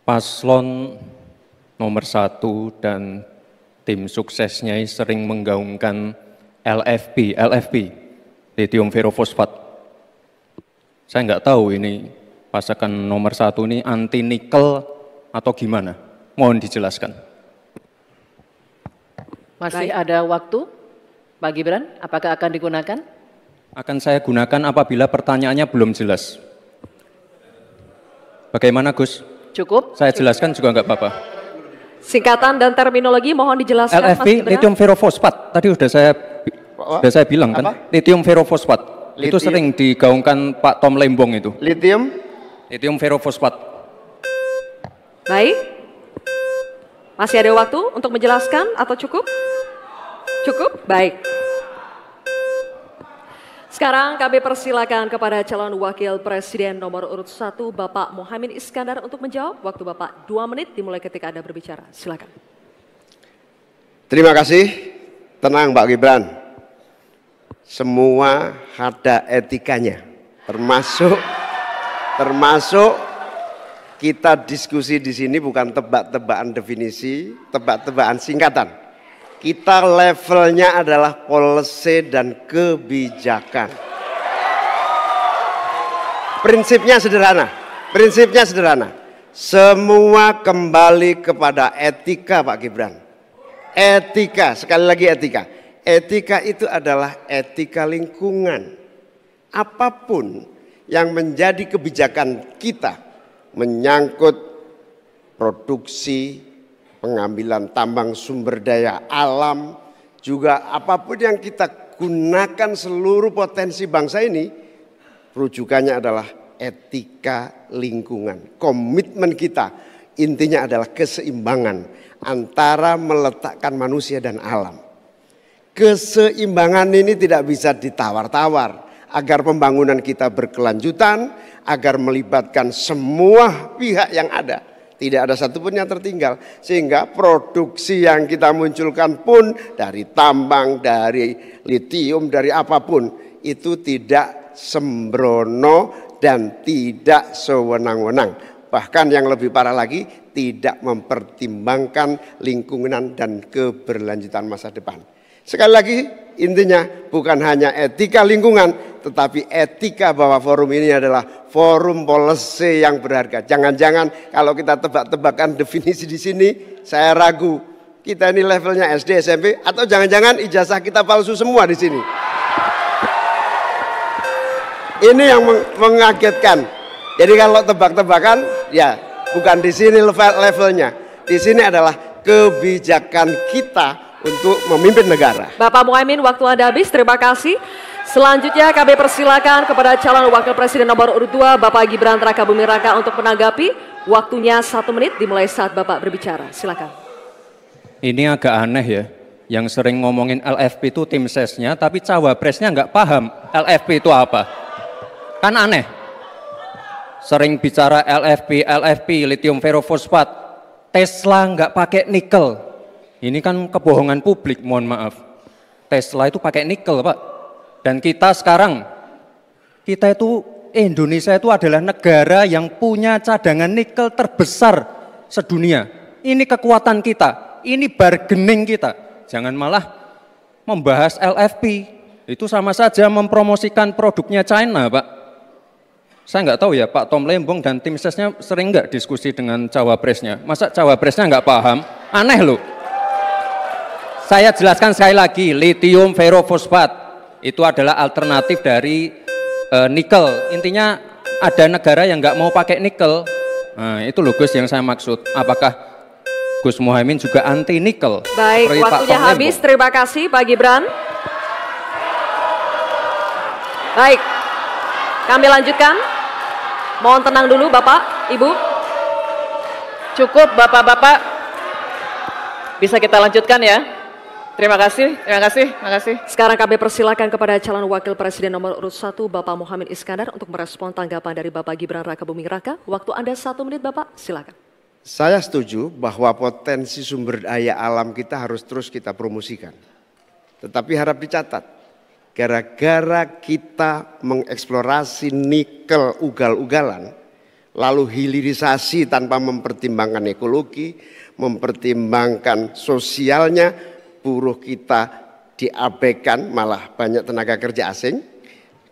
Paslon nomor 1 dan tim suksesnya sering menggaungkan LFP, lithium ferrofosfat. Saya nggak tahu ini pasangan nomor 1 ini anti nikel atau gimana? Mohon dijelaskan. Masih ada waktu, Pak Gibran, apakah akan digunakan? Akan saya gunakan apabila pertanyaannya belum jelas. Bagaimana Gus? Cukup? Saya jelaskan juga nggak apa-apa. Singkatan dan terminologi mohon dijelaskan. LFP, lithium ferrofosfat. Tadi sudah saya bilang kan, apa? lithium ferrofosfat. Itu sering digaungkan Pak Tom Lembong itu. Lithium ferrofosfat. Baik. Masih ada waktu untuk menjelaskan atau cukup? Cukup? Baik. Sekarang kami persilakan kepada calon wakil presiden nomor urut 1 Bapak Muhaimin Iskandar untuk menjawab. Waktu Bapak 2 menit dimulai ketika Anda berbicara. Silakan. Terima kasih. Tenang Pak Gibran. Semua ada etikanya. Termasuk kita diskusi di sini bukan tebak-tebakan definisi, tebak-tebakan singkatan. Kita levelnya adalah policy dan kebijakan. Prinsipnya sederhana. Semua kembali kepada etika Pak Gibran. Etika, sekali lagi etika. Etika itu adalah etika lingkungan. Apapun yang menjadi kebijakan kita menyangkut produksi, pengambilan tambang sumber daya alam, juga apapun yang kita gunakan seluruh potensi bangsa ini, rujukannya adalah etika lingkungan. Komitmen kita intinya adalah keseimbangan antara meletakkan manusia dan alam. Keseimbangan ini tidak bisa ditawar-tawar agar pembangunan kita berkelanjutan, agar melibatkan semua pihak yang ada. Tidak ada satupun yang tertinggal. Sehingga produksi yang kita munculkan pun dari tambang, dari litium, dari apapun. Itu tidak sembrono dan tidak sewenang-wenang. Bahkan yang lebih parah lagi, tidak mempertimbangkan lingkungan dan keberlanjutan masa depan. Sekali lagi intinya bukan hanya etika lingkungan, tetapi etika bahwa forum ini adalah forum policy yang berharga. Jangan-jangan kalau kita tebak-tebakan definisi di sini, saya ragu kita ini levelnya SD, SMP, atau jangan-jangan ijazah kita palsu semua di sini. Ini yang mengagetkan. Jadi kalau tebak-tebakan, ya bukan di sini levelnya. Di sini adalah kebijakan kita untuk memimpin negara. Bapak Muhaimin, waktu Anda habis. Terima kasih. Selanjutnya kami persilakan kepada calon wakil presiden nomor urut 2 Bapak Gibran Rakabuming Raka untuk menanggapi. Waktunya 1 menit dimulai saat Bapak berbicara. Silakan. Ini agak aneh ya. Yang sering ngomongin LFP itu tim sesnya, tapi cawapresnya nggak paham LFP itu apa. Kan aneh. Sering bicara LFP, lithium ferrofosfat. Tesla nggak pakai nikel. Ini kan kebohongan publik, mohon maaf. Tesla itu pakai nikel, Pak. Dan kita sekarang, Indonesia itu adalah negara yang punya cadangan nikel terbesar sedunia. Ini kekuatan kita, ini bargaining kita. Jangan malah membahas LFP. Itu sama saja mempromosikan produknya China, Pak. Saya nggak tahu ya, Pak Tom Lembong dan tim sesnya sering nggak diskusi dengan cawapresnya. Masa cawapresnya nggak paham? Aneh loh. Saya jelaskan sekali lagi, lithium ferrofosfat itu adalah alternatif dari nikel. Intinya ada negara yang nggak mau pakai nikel. Nah, itu loh Gus yang saya maksud. Apakah Gus Muhaimin juga anti nikel? Baik, waktunya habis. Terima kasih Pak Gibran. Baik, kami lanjutkan. Mohon tenang dulu Bapak, Ibu. Cukup Bapak-Bapak. Bisa kita lanjutkan ya. Terima kasih. Sekarang kami persilakan kepada calon wakil presiden nomor urut 1 Bapak Muhaimin Iskandar untuk merespon tanggapan dari Bapak Gibran Rakabuming Raka. Waktu Anda 1 menit Bapak, silakan. Saya setuju bahwa potensi sumber daya alam kita harus terus kita promosikan. Tetapi harap dicatat, gara-gara kita mengeksplorasi nikel ugal-ugalan, lalu hilirisasi tanpa mempertimbangkan ekologi, mempertimbangkan sosialnya, buruh kita diabaikan, malah banyak tenaga kerja asing,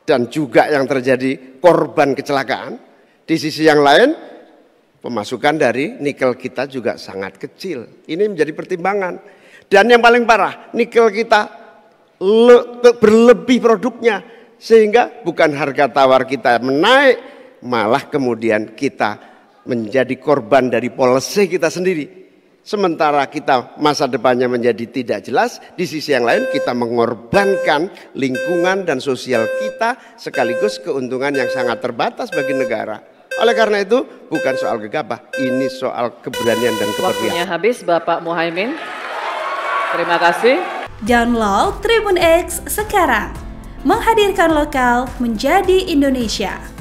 dan juga yang terjadi korban kecelakaan. Di sisi yang lain, pemasukan dari nikel kita juga sangat kecil. Ini menjadi pertimbangan. Dan yang paling parah, nikel kita berlebih produknya, sehingga bukan harga tawar kita menaik, malah kemudian kita menjadi korban dari policy kita sendiri. Sementara kita masa depannya menjadi tidak jelas, di sisi yang lain kita mengorbankan lingkungan dan sosial kita, sekaligus keuntungan yang sangat terbatas bagi negara. Oleh karena itu bukan soal gegabah, ini soal keberanian dan keperpihakan. Waktunya habis, Bapak Muhaimin. Terima kasih. Download Tribun X sekarang, menghadirkan lokal menjadi Indonesia.